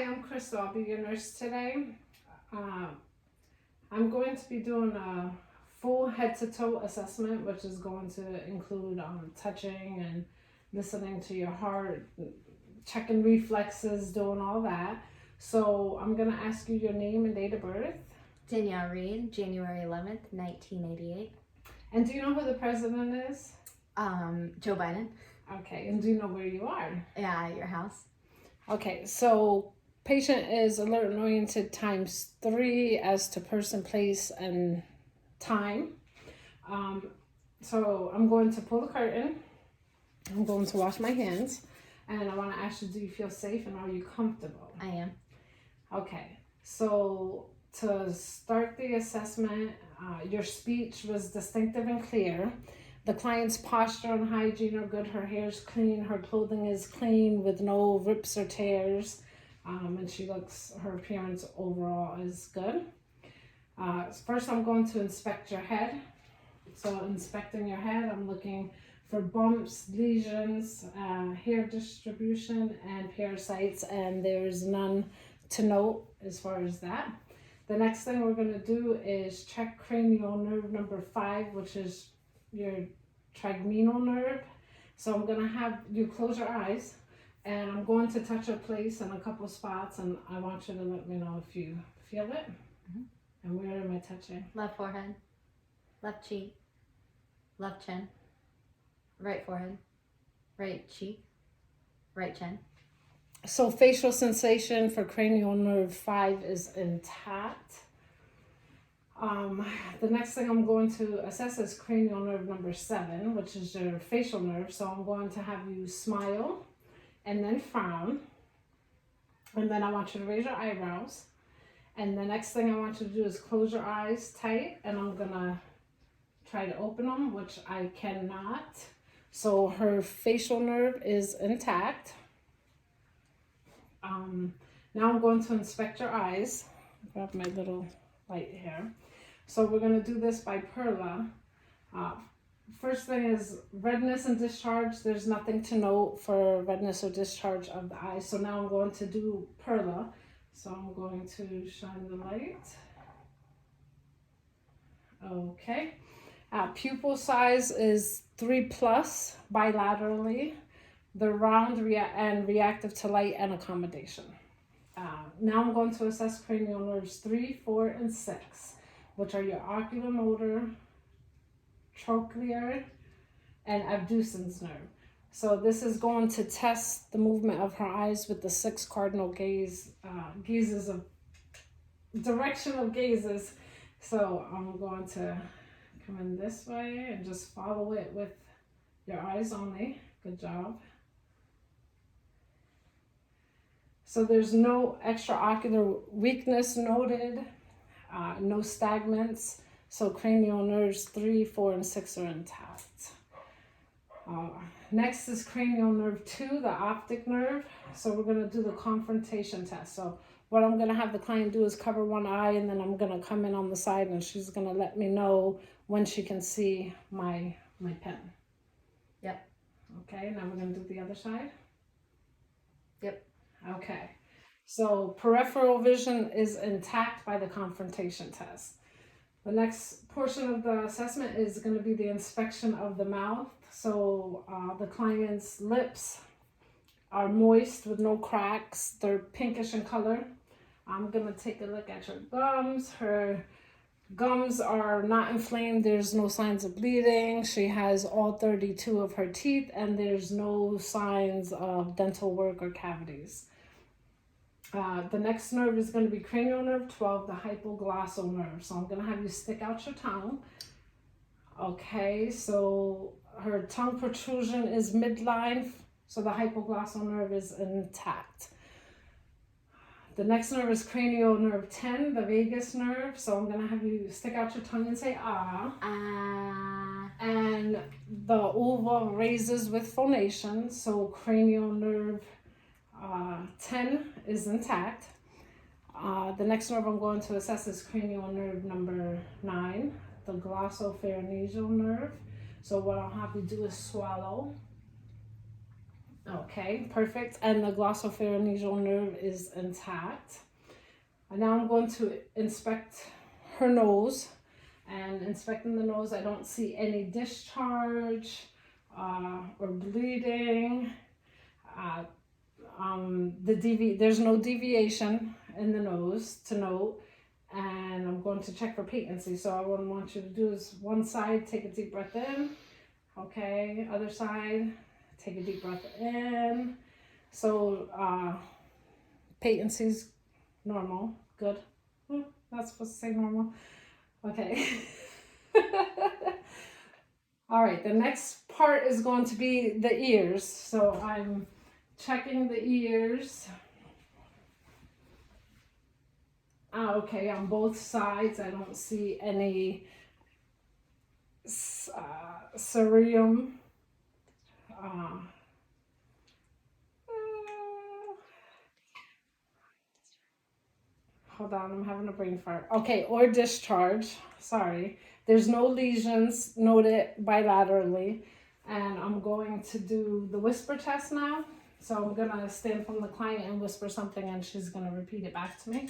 Hi, I'm Crystal. I'll be your nurse today. Uh, I'm going to be doing a full head to toe assessment, which is going to include touching and listening to your heart, checking reflexes, doing all that. So I'm going to ask you your name and date of birth. Danielle Reed, January 11th, 1988. And do you know who the president is? Joe Biden. Okay, and do you know where you are? Yeah, at your house. Okay, so patient is alert and oriented ×3 as to person, place, and time. So I'm going to pull the curtain. I'm going to wash my hands. And I want to ask you, do you feel safe and are you comfortable? I am. Okay, so to start the assessment, your speech was distinctive and clear. The client's posture and hygiene are good. Her hair's clean. Her clothing is clean with no rips or tears. And her appearance overall is good. First, I'm going to inspect your head. So inspecting your head, I'm looking for bumps, lesions, hair distribution, and parasites, and there's none to note as far as that. The next thing we're going to do is check cranial nerve number 5, which is your trigeminal nerve. So I'm going to have you close your eyes, and I'm going to touch a place in a couple spots, and I want you to let me know if you feel it. Mm-hmm. And where am I touching? Left forehead, left cheek, left chin, right forehead, right cheek, right chin. So facial sensation for cranial nerve 5 is intact. The next thing I'm going to assess is cranial nerve number 7, which is your facial nerve. So I'm going to have you smile and then frown. And then I want you to raise your eyebrows. And the next thing I want you to do is close your eyes tight. And I'm going to try to open them, which I cannot. So her facial nerve is intact. Now I'm going to inspect your eyes. Grab my little light here. So we're going to do this by Perla. First thing is redness and discharge. There's nothing to note for redness or discharge of the eye. So now I'm going to do Perla. So I'm going to shine the light. Okay. Pupil size is 3+ bilaterally. They're round and reactive to light and accommodation. Now I'm going to assess cranial nerves 3, 4, and 6, which are your oculomotor, trochlear, and abducens nerve. So this is going to test the movement of her eyes with the 6 cardinal gazes of directional gazes. So I'm going to come in this way and just follow it with your eyes only. Good job. So there's no extraocular weakness noted, no stagnants. So cranial nerves 3, 4, and 6 are intact. Next is cranial nerve 2, the optic nerve. So we're going to do the confrontation test. So what I'm going to have the client do is cover one eye, and then I'm going to come in on the side, and she's going to let me know when she can see my pen. Yep. Okay, now we're going to do the other side. Yep. Okay, so peripheral vision is intact by the confrontation test. The next portion of the assessment is going to be the inspection of the mouth. So the client's lips are moist with no cracks. They're pinkish in color. I'm going to take a look at her gums. Her gums are not inflamed. There's no signs of bleeding. She has all 32 of her teeth, and there's no signs of dental work or cavities. The next nerve is going to be cranial nerve 12, the hypoglossal nerve. So I'm going to have you stick out your tongue. Okay, so her tongue protrusion is midline, so the hypoglossal nerve is intact. The next nerve is cranial nerve 10, the vagus nerve. So I'm going to have you stick out your tongue and say ah. Ah. And the ova raises with phonation. So cranial nerve 10 is intact. The next nerve I'm going to assess is cranial nerve number 9, the glossopharyngeal nerve. So what I'll have you do is swallow. Okay, perfect. And the glossopharyngeal nerve is intact. And now I'm going to inspect her nose. And inspecting the nose, I don't see any discharge or bleeding. There's no deviation in the nose to note. And I'm going to check for patency. So what I want you to do is one side, take a deep breath in. Okay, other side, take a deep breath in. So patency's normal. Good. Not supposed to say normal. Okay. All right, the next part is going to be the ears. So I'm checking the ears. Okay, on both sides, I don't see any cerium. Hold on, I'm having a brain fart. Okay, or discharge. Sorry. There's no lesions noted bilaterally. And I'm going to do the whisper test now. So I'm going to stand from the client and whisper something, and she's going to repeat it back to me.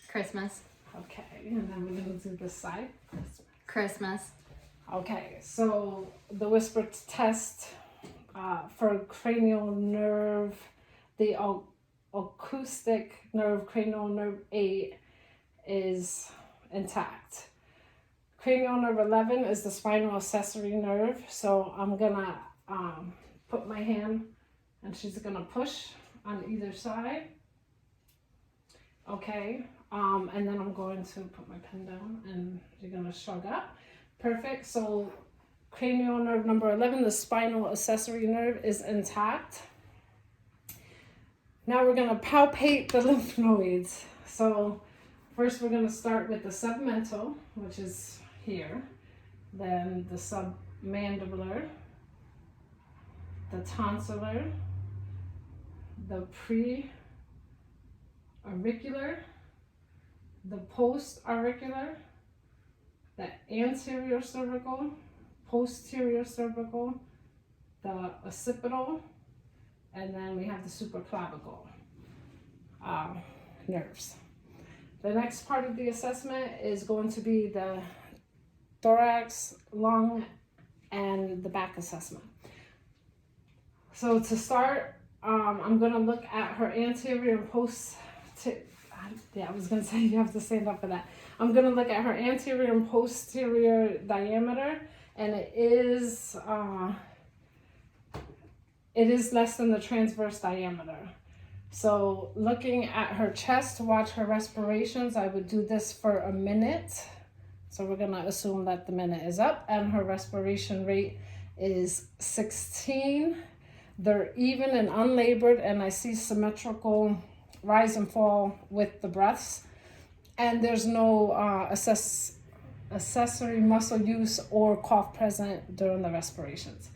Christmas. Okay, and then we're going to do this side. Christmas. Okay, so the whisper test for cranial nerve, the acoustic nerve, cranial nerve 8 is intact. Cranial nerve 11 is the spinal accessory nerve. So I'm gonna put my hand and she's gonna push on either side. Okay, and then I'm going to put my pen down and you're gonna shrug up. Perfect. So cranial nerve number 11, the spinal accessory nerve, is intact. Now we're going to palpate the lymph nodes. So first we're going to start with the submental, which is here. Then the submandibular, the tonsillar, the pre-auricular, the post-auricular, the anterior cervical, posterior cervical, the occipital, and then we have the supraclavicle nerves. The next part of the assessment is going to be the thorax, lung, and the back assessment. So to start, I'm going to look at her anterior and I was going to say you have to stand up for that. I'm going to look at her anterior and posterior diameter, and it is less than the transverse diameter. So looking at her chest to watch her respirations, I would do this for a minute. So we're going to assume that the minute is up, and her respiration rate is 16. They're even and unlabored, and I see symmetrical rise and fall with the breaths. And there's no accessory muscle use or cough present during the respirations.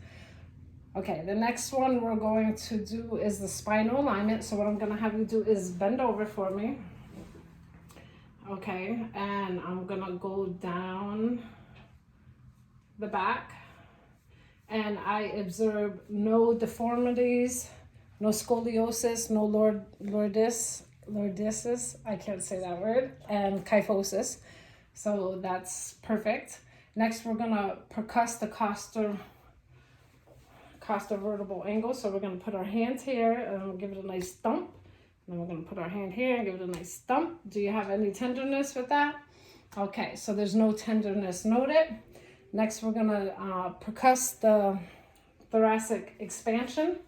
Okay, the next one we're going to do is the spinal alignment. So what I'm going to have you do is bend over for me. Okay, and I'm going to go down the back. And I observe no deformities, no scoliosis, no lordosis, I can't say that word, and kyphosis. So that's perfect. Next, we're gonna percuss the costovertebral angle. So we're gonna put our hand here and give it a nice thump. And then we're gonna put our hand here and give it a nice thump. Do you have any tenderness with that? Okay, so there's no tenderness noted. Next, we're gonna percuss the thoracic expansion.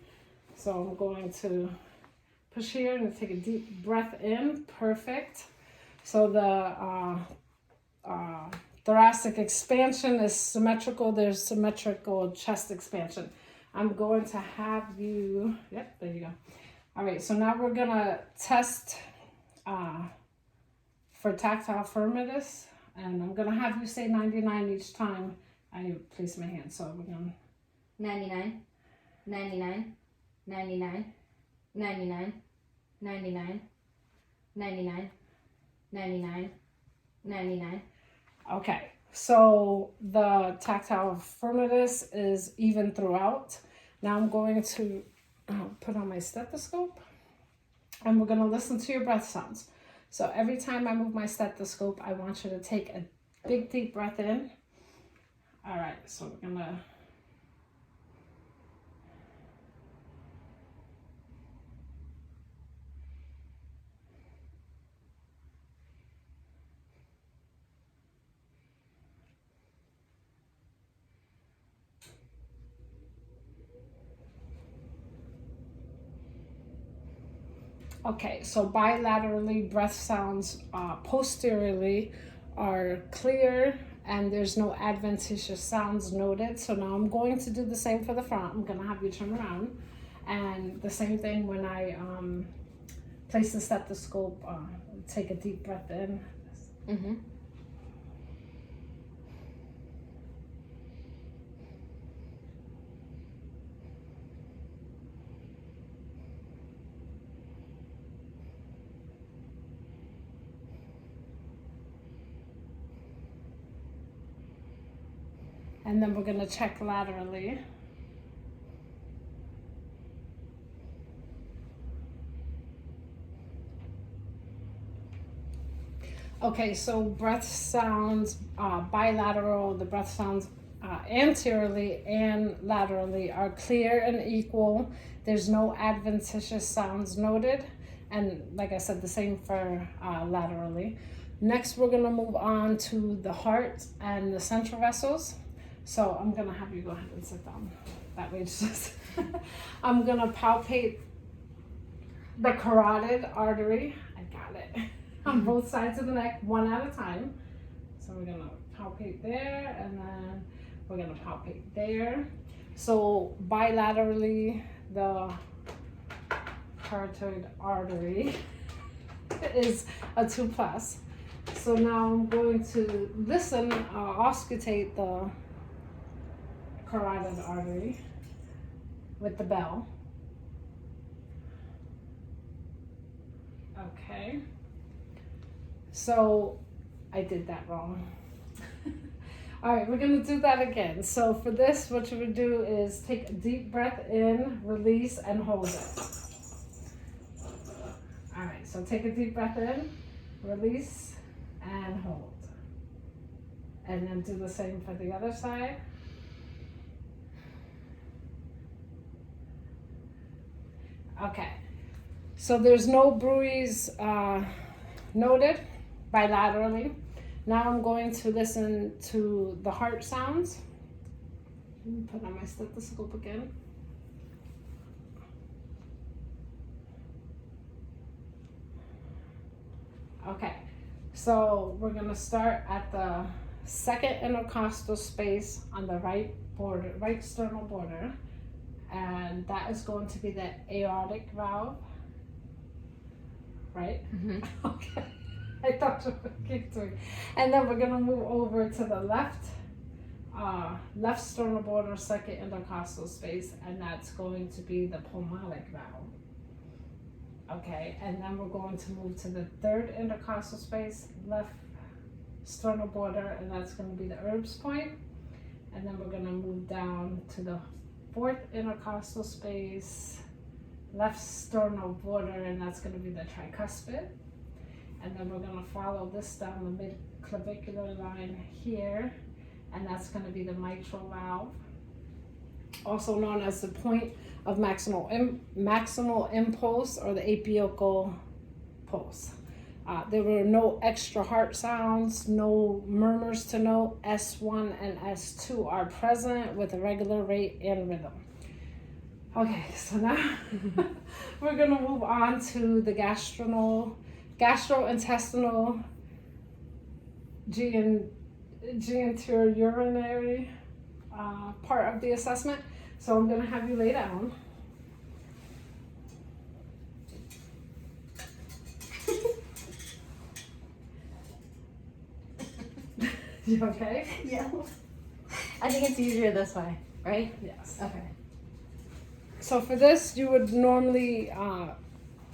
So I'm going to push here and take a deep breath in. Perfect. So the thoracic expansion is symmetrical. There's symmetrical chest expansion. I'm going to have you, yep, there you go. All right, so now we're gonna test for tactile firmness. And I'm gonna have you say 99 each time I place my hand. So we're gonna 99, 99, 99, 99, 99, 99, 99, 99. Okay, so the tactile firmness is even throughout. Now I'm going to put on my stethoscope, and we're going to listen to your breath sounds. So every time I move my stethoscope, I want you to take a big deep breath in. All right, so we're going to okay, so bilaterally breath sounds posteriorly are clear and there's no adventitious sounds noted. So now I'm going to do the same for the front. I'm gonna have you turn around, and the same thing when I place the stethoscope, take a deep breath in. Mm-hmm. And then we're gonna check laterally. Okay, so breath sounds bilateral, the breath sounds anteriorly and laterally are clear and equal. There's no adventitious sounds noted. And like I said, the same for laterally. Next, we're gonna move on to the heart and the central vessels. So I'm gonna have you go ahead and sit down. That way it's just, I'm gonna palpate the carotid artery. I got it. On both sides of the neck, one at a time. So we're gonna palpate there, and then we're gonna palpate there. So bilaterally, the carotid artery is a 2+. So now I'm going to listen, auscultate the carotid artery with the bell. Okay. So I did that wrong. All right, we're gonna do that again. So for this, what you would do is take a deep breath in, release, and hold it. All right, so take a deep breath in, release, and hold. And then do the same for the other side. Okay, so there's no bruise noted bilaterally. Now I'm going to listen to the heart sounds. Put on my stethoscope again. Okay, so we're gonna start at the second intercostal space on the right border, right sternal border, and that is going to be the aortic valve, right? Mm-hmm. Okay. I thought you would keep doing. And then we're gonna move over to the left sternal border, second intercostal space, and that's going to be the pulmonic valve. Okay, and then we're going to move to the third intercostal space, left sternal border, and that's going to be the Erb's point. And then we're going to move down to the fourth intercostal space, left sternal border, and that's going to be the tricuspid. And then we're going to follow this down the mid-clavicular line here, and that's going to be the mitral valve, also known as the point of maximal impulse, or the apical pulse. There were no extra heart sounds, no murmurs to note. S1 and S2 are present with a regular rate and rhythm. Okay, so now we're going to move on to the gastrointestinal genitourinary part of the assessment. So I'm going to have you lay down. You okay? Yeah. I think it's easier this way, right? Yes. Okay. So for this, you would normally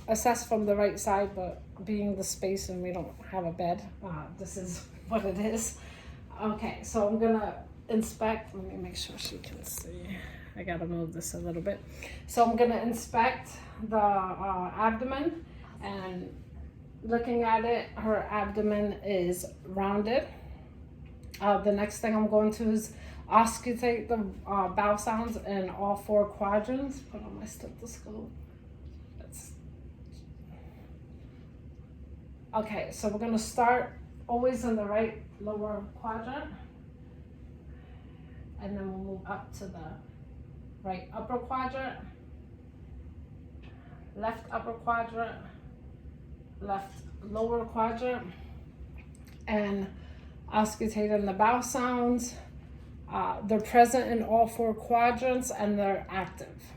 assess from the right side, but being the space and we don't have a bed, this is what it is. Okay, so I'm gonna inspect. Let me make sure she can see. I gotta move this a little bit. So I'm gonna inspect the abdomen, and looking at it, her abdomen is rounded. The next thing I'm going to is auscultate the bowel sounds in all 4 quadrants. Put on my stethoscope. Okay, so we're gonna start always in the right lower quadrant, and then we'll move up to the right upper quadrant, left upper quadrant, left lower quadrant, and auscultating the bowel sounds. They're present in all 4 quadrants and they're active.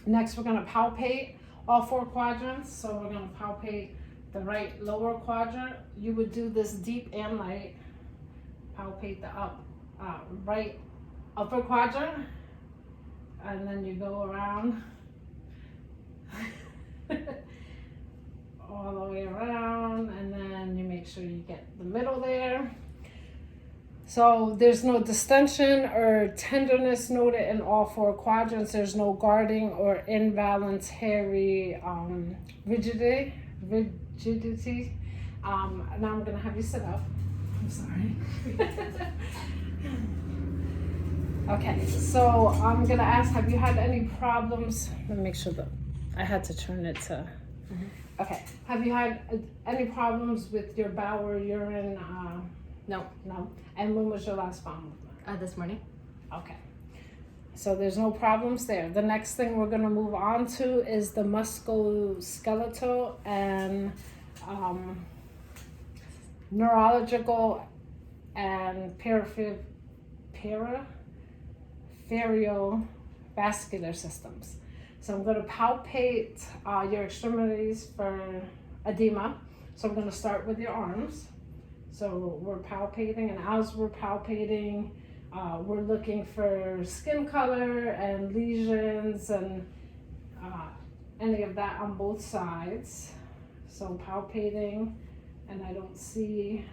Next, we're gonna palpate all 4 quadrants. So we're gonna palpate the right lower quadrant. You would do this deep and light. Palpate the right upper quadrant, and then you go around all the way around, and then you make sure you get the middle there. So there's no distension or tenderness noted in all 4 quadrants. There's no guarding or involuntary rigidity. Now I'm gonna have you sit up. I'm sorry. Okay, so I'm gonna ask, have you had any problems? Let me make sure that I had to turn it to. Okay, have you had any problems with your bowel or urine? No. No. And when was your last bowel movement? This morning. Okay. So there's no problems there. The next thing we're gonna move on to is the musculoskeletal and neurological and peripheral-vascular systems. So I'm going to palpate your extremities for edema. So I'm going to start with your arms. So we're palpating, and as we're palpating, we're looking for skin color and lesions and any of that on both sides. So palpating, and I don't see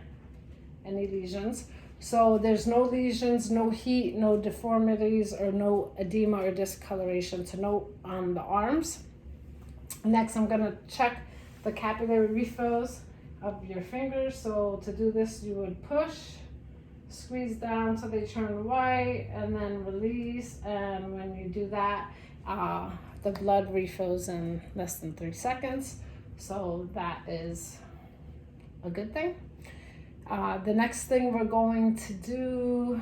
any lesions. So there's no lesions, no heat, no deformities, or no edema or discoloration to note on the arms. Next, I'm gonna check the capillary refills of your fingers. So to do this, you would push, squeeze down so they turn white, and then release. And when you do that, the blood refills in less than 3 seconds. So that is a good thing. The next thing we're going to do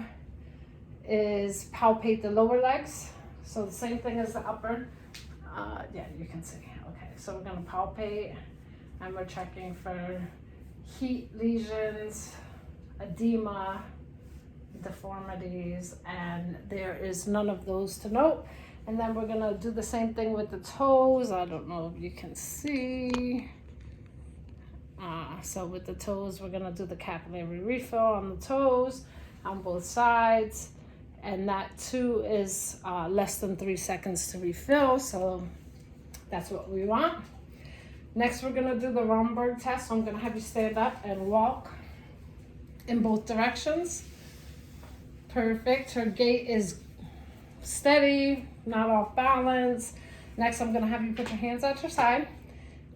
is palpate the lower legs. So the same thing as the upper. Yeah, you can see. Okay, so we're gonna palpate, and we're checking for heat lesions, edema, deformities, and there is none of those to note. And then we're gonna do the same thing with the toes. I don't know if you can see. So with the toes, we're gonna do the capillary refill on the toes on both sides, and that too is less than 3 seconds to refill, so that's what we want. Next, we're gonna do the Romberg test. So I'm gonna have you stand up and walk in both directions. Perfect. Her gait is steady, not off balance. Next, I'm gonna have you put your hands at your side,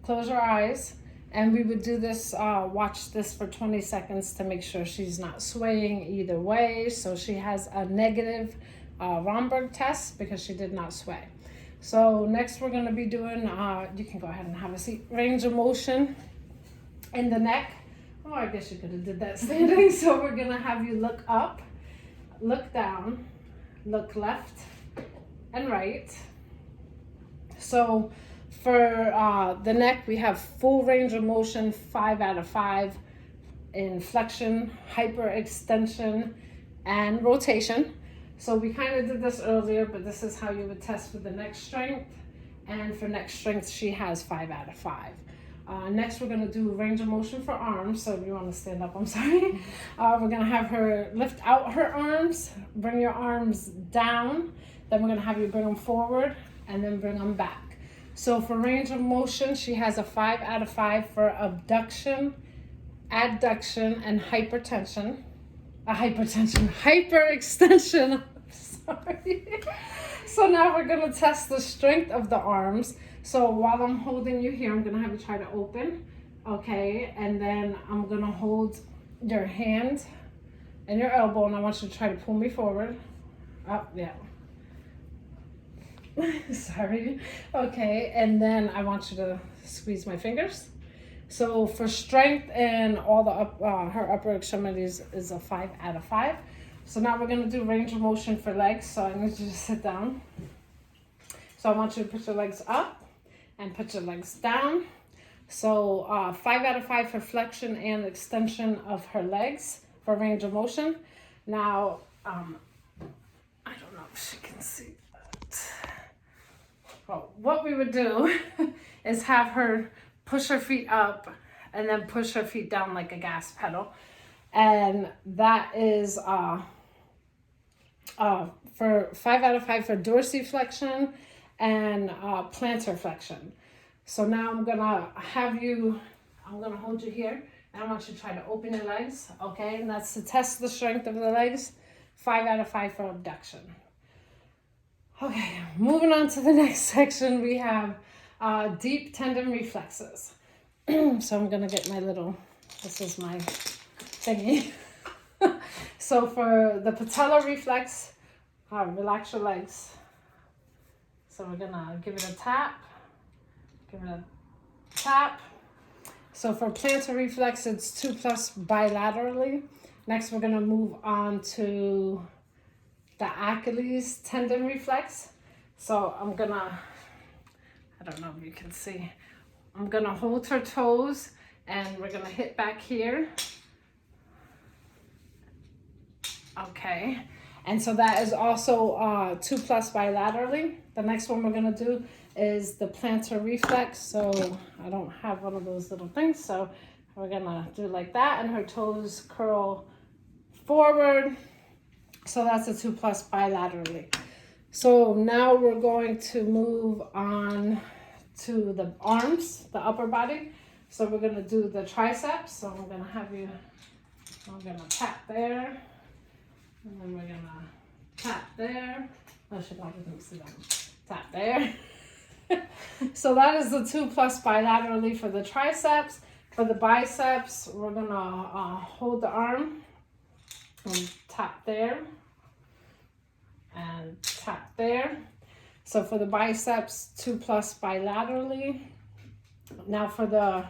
close your eyes, and we would do this, watch this for 20 seconds to make sure she's not swaying either way. So she has a negative Romberg test because she did not sway. So next we're gonna be doing, you can go ahead and have a seat, range of motion in the neck. Oh, I guess you could have did that standing. So we're gonna have you look up, look down, look left and right. So for the neck, we have full range of motion, 5 out of 5 in flexion, hyperextension, and rotation. So we kind of did this earlier, but this is how you would test for the neck strength. And for neck strength, she has 5 out of 5. Next, we're gonna do range of motion for arms. So if you wanna stand up, I'm sorry. We're gonna have her lift out her arms, bring your arms down. Then we're gonna have you bring them forward and then bring them back. So for range of motion, she has a 5 out of 5 for abduction, adduction, and hyperextension. Sorry. So now we're gonna test the strength of the arms. So while I'm holding you here, I'm gonna have you try to open, okay? And then I'm gonna hold your hand and your elbow, and I want you to try to pull me forward. Up, yeah. Sorry. Okay, and then I want you to squeeze my fingers. So for strength and all the her upper extremities is a 5 out of 5. So now we're gonna do range of motion for legs. So I need you to sit down. So I want you to put your legs up and put your legs down. So 5 out of 5 for flexion and extension of her legs for range of motion. Now, I don't know if she can see that. Well, what we would do is have her push her feet up and then push her feet down like a gas pedal. And that is for 5 out of 5 for dorsiflexion and plantar flexion. So now I'm gonna hold you here, and I want you to try to open your legs, okay? And that's to test the strength of the legs. 5 out of 5 for abduction. Okay, moving on to the next section, we have deep tendon reflexes. So I'm gonna get this is my thingy. So for the patellar reflex, relax your legs. So we're gonna give it a tap. Give it a tap. So for plantar reflex, it's 2+ bilaterally. Next, we're gonna move on to the Achilles tendon reflex. So I don't know if you can see, I'm gonna hold her toes and we're gonna hit back here. Okay, and so that is also 2+ bilaterally. The next one we're gonna do is the plantar reflex. So I don't have one of those little things, so we're gonna do like that, and her toes curl forward. So that's a 2+ bilaterally. So now we're going to move on to the arms, the upper body. So we're gonna do the triceps. So I'm gonna tap there, and then we're gonna tap there. Oh, she probably didn't see that. Tap there. So that is the 2+ bilaterally for the triceps. For the biceps, we're gonna hold the arm and tap there and tap there. So for the biceps, 2+ bilaterally. Now for the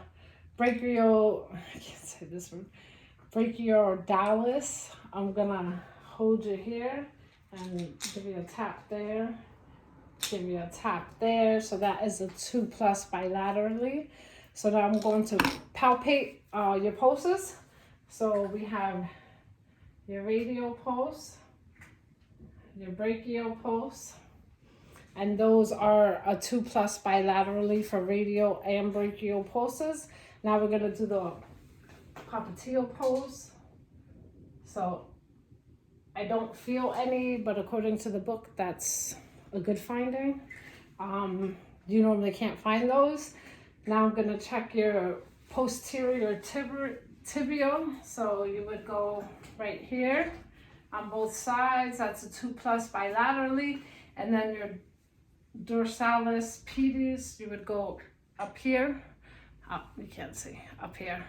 brachiodalis, I'm gonna hold you here and give you a tap there. Give you a tap there. So that is a 2+ bilaterally. So now I'm going to palpate your pulses. So we have your radial pulse, your brachial pulse, and those are a 2+ bilaterally for radial and brachial pulses. Now we're gonna do the popliteal pulse. So I don't feel any, but according to the book, that's a good finding. You normally can't find those. Now I'm gonna check your posterior tibial. So you would go right here on both sides. That's a 2+ bilaterally. And then your dorsalis pedis, you would go up here. Oh, you can't see, up here.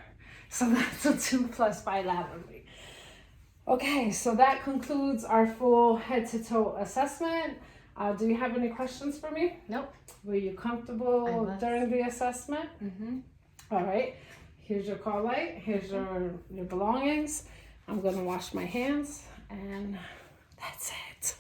So that's a 2+ bilaterally. Okay, so that concludes our full head to toe assessment. Do you have any questions for me? Nope. Were you comfortable during the assessment? Mm-hmm. All right. Here's your call light. Here's your belongings. I'm going to wash my hands, and that's it.